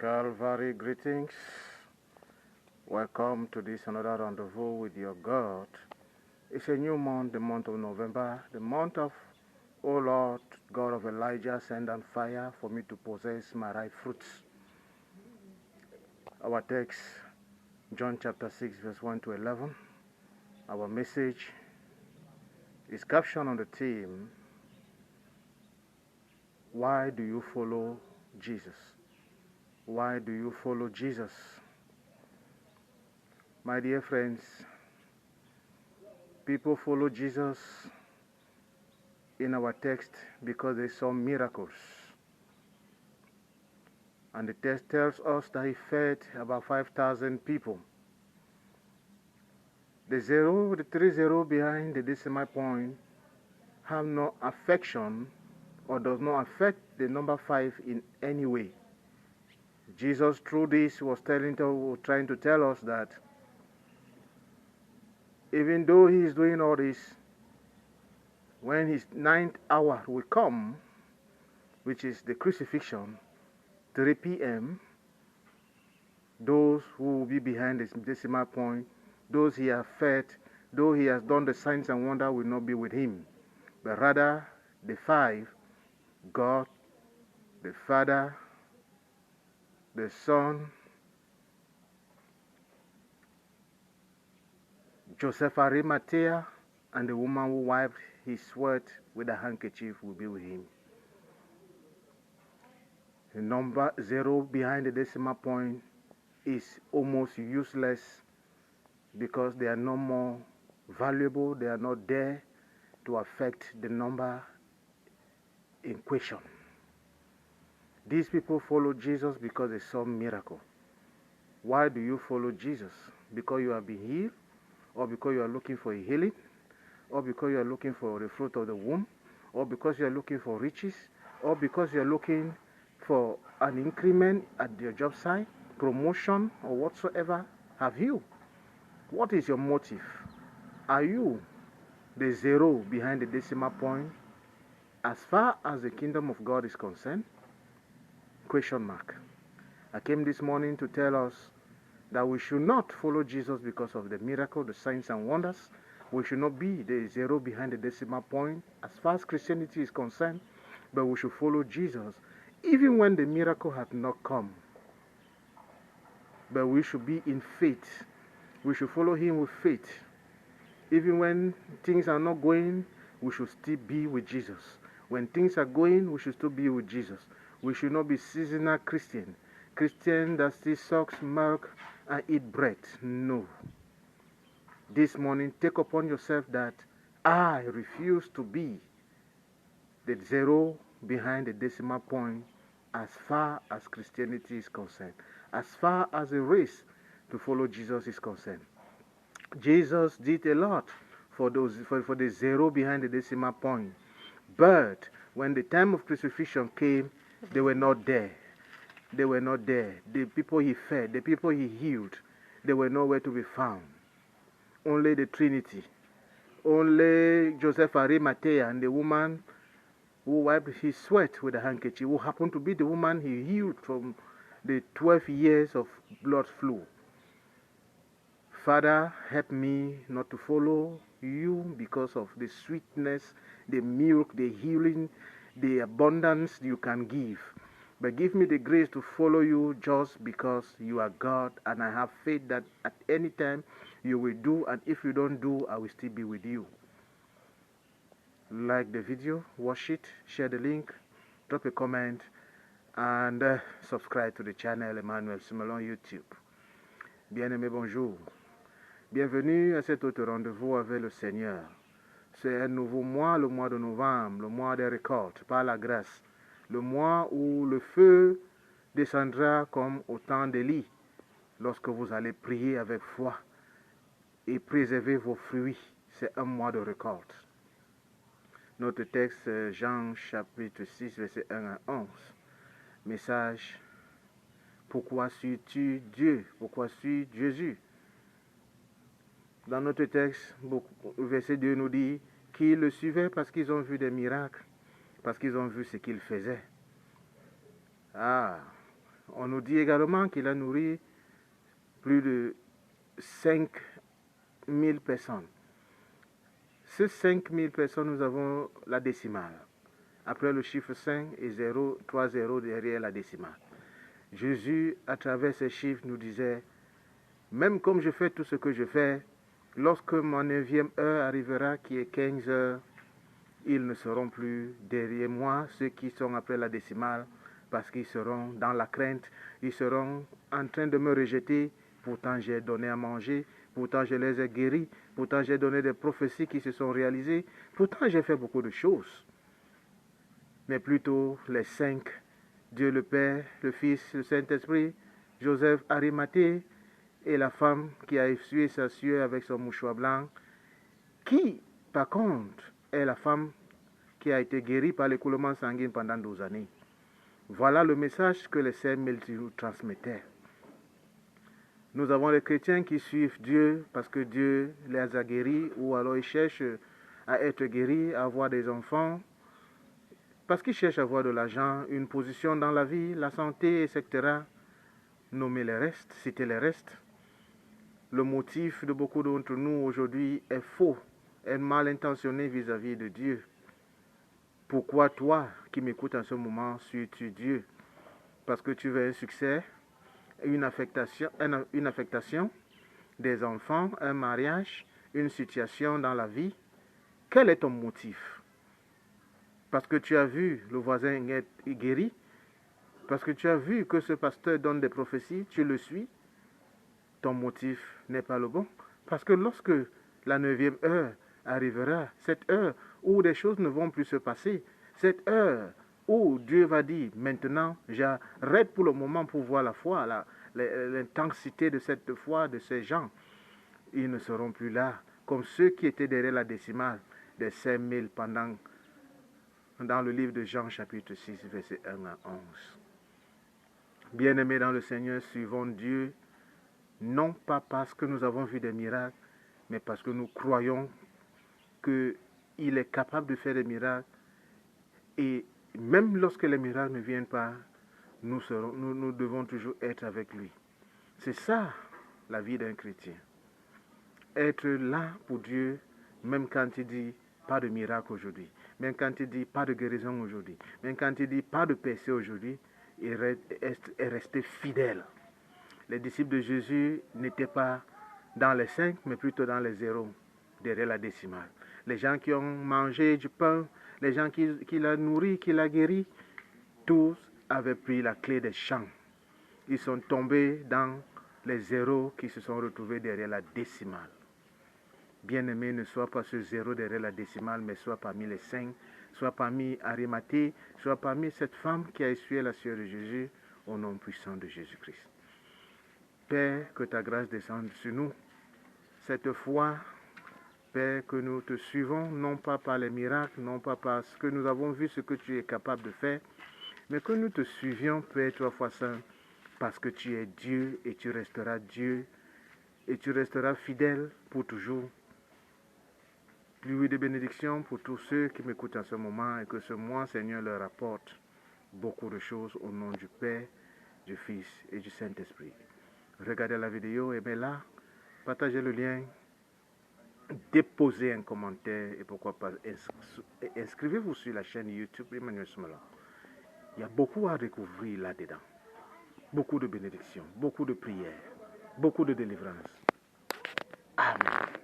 Calvary greetings. Welcome to this another rendezvous with your God. It's a new month, the month of November, the month of, O Lord, God of Elijah, send down fire for me to possess my ripe fruits. Our text, John chapter 6, verse 1 to 11. Our message is captioned on the theme, why do you follow Jesus? Why do you follow Jesus? My dear friends, people follow Jesus in our text because they saw miracles. And the text tells us that he fed about 5,000 people. The 3 behind the decimal point have no affection or does not affect the number 5 in any way. Jesus, through this, was trying to tell us that even though he is doing all this, when his 9th hour will come, which is the crucifixion, 3 p.m., those who will be behind this decimal point, those he has fed, though he has done the signs and wonders, will not be with him, but rather the 5, God, the Father, the Son, Joseph Arimathea, and the woman who wiped his sweat with a handkerchief will be with him. The number 0 behind the decimal point is almost useless because they are no more valuable, they are not there to affect the number in question. These people follow Jesus because they saw miracle. Why do you follow Jesus? Because you have been healed, or because you are looking for a healing, or because you are looking for the fruit of the womb, or because you are looking for riches, or because you are looking for an increment at your job site, promotion, or whatsoever have you? What is your motive? Are you the 0 behind the decimal point as far as the kingdom of God is concerned? Question mark. I came this morning to tell us that we should not follow Jesus because of the miracle, the signs and wonders. We should not be the 0 behind the decimal point as far as Christianity is concerned, but we should follow Jesus even when the miracle has not come. But we should be in faith. We should follow him with faith. Even when things are not going, we should still be with Jesus. When things are going, we should still be with Jesus. We should not be seasonal Christian that still sucks milk and eat bread. No. This morning, take upon yourself that I refuse to be the 0 behind the decimal point as far as Christianity is concerned, as far as the race to follow Jesus is concerned. Jesus did a lot for the 0 behind the decimal point, but when the time of crucifixion came, they were not there. They were not there. The people he fed, the people he healed, they were nowhere to be found. Only the Trinity, only Joseph Arimathea and the woman who wiped his sweat with a handkerchief, who happened to be the woman he healed from the 12 years of blood flu. Father, help me not to follow you because of the sweetness, the milk, the healing, the abundance you can give. But give me the grace to follow you just because you are God, and I have faith that at any time you will do, and if you don't do, I will still be with you. Like the video, watch it, share the link, drop a comment, and subscribe to the channel Emmanuel Simelon YouTube. Bien-aimé, bonjour. Bienvenue à cet autre rendez-vous avec le Seigneur. C'est un nouveau mois, le mois de novembre, le mois des récoltes, par la grâce. Le mois où le feu descendra comme au temps d'Élie, lorsque vous allez prier avec foi et préserver vos fruits. C'est un mois de récolte. Notre texte, Jean chapitre 6, verset 1 à 11. Message, pourquoi suis-tu Dieu? Pourquoi suis Jésus? Dans notre texte, verset 2 nous dit qu'ils le suivaient parce qu'ils ont vu des miracles, parce qu'ils ont vu ce qu'il faisait. Ah, on On nous dit également qu'il a nourri plus de 5000 personnes. Ces 5000 personnes, nous avons la décimale. Après le chiffre 5 et 0, 3 zéros derrière la décimale. Jésus, à travers ces chiffres, nous disait, même comme je fais tout ce que je fais, lorsque mon 9e heure arrivera, qui est 15 heures, ils ne seront plus derrière moi, ceux qui sont après la décimale, parce qu'ils seront dans la crainte, ils seront en train de me rejeter. Pourtant, j'ai donné à manger, pourtant, je les ai guéris, pourtant, j'ai donné des prophéties qui se sont réalisées, pourtant, j'ai fait beaucoup de choses. Mais plutôt les 5, Dieu le Père, le Fils, le Saint-Esprit, Joseph Arimathée et la femme qui a essuyé sa sueur avec son mouchoir blanc, qui, par contre, est la femme qui a été guérie par l'écoulement sanguin pendant 12 années. Voilà le message que les 5000 nous transmettaient. Nous avons les chrétiens qui suivent Dieu parce que Dieu les a guéris, ou alors ils cherchent à être guéris, à avoir des enfants, parce qu'ils cherchent à avoir de l'argent, une position dans la vie, la santé, etc. Nommer les restes, citer les restes. Le motif de beaucoup d'entre nous aujourd'hui est faux, est mal intentionné vis-à-vis de Dieu. Pourquoi toi qui m'écoutes en ce moment suis-tu Dieu? Parce que tu veux un succès, une affectation, des enfants, un mariage, une situation dans la vie. Quel est ton motif? Parce que tu as vu le voisin être guéri, parce que tu as vu que ce pasteur donne des prophéties, tu le suis, ton motif n'est pas le bon. Parce que lorsque la 9e heure arrivera, cette heure où des choses ne vont plus se passer, cette heure où Dieu va dire, maintenant, j'arrête pour le moment pour voir la foi, l'intensité de cette foi de ces gens, ils ne seront plus là, comme ceux qui étaient derrière la décimale des 5000 dans le livre de Jean chapitre 6, verset 1 à 11. Bien-aimés dans le Seigneur, suivons Dieu, non pas parce que nous avons vu des miracles, mais parce que nous croyons qu'il est capable de faire des miracles. Et même lorsque les miracles ne viennent pas, nous devons toujours être avec lui. C'est ça la vie d'un chrétien. Être là pour Dieu, même quand il dit pas de miracle aujourd'hui, même quand il dit pas de guérison aujourd'hui, même quand il dit pas de péché aujourd'hui, il est resté fidèle. Les disciples de Jésus n'étaient pas dans les 5, mais plutôt dans les 0, derrière la décimale. Les gens qui ont mangé du pain, les gens qui l'ont nourri, qui l'ont guéri, tous avaient pris la clé des champs. Ils sont tombés dans les 0 qui se sont retrouvés derrière la décimale. Bien-aimé, ne sois pas ce 0 derrière la décimale, mais sois parmi les 5, sois parmi Arimathée, sois parmi cette femme qui a essuyé la sueur de Jésus, au nom puissant de Jésus-Christ. Père, que ta grâce descende sur nous. Cette foi, Père, que nous te suivons, non pas par les miracles, non pas parce que nous avons vu ce que tu es capable de faire, mais que nous te suivions, Père, toi, fois saint, parce que tu es Dieu et tu resteras Dieu et tu resteras fidèle pour toujours. Pluie de bénédictions pour tous ceux qui m'écoutent en ce moment et que ce mois, Seigneur, leur apporte beaucoup de choses au nom du Père, du Fils et du Saint-Esprit. Regardez la vidéo, aimez-la, partagez le lien, déposez un commentaire et pourquoi pas inscrivez-vous sur la chaîne YouTube Emmanuel Soumala. Il y a beaucoup à découvrir là-dedans. Beaucoup de bénédictions, beaucoup de prières, beaucoup de délivrance. Amen.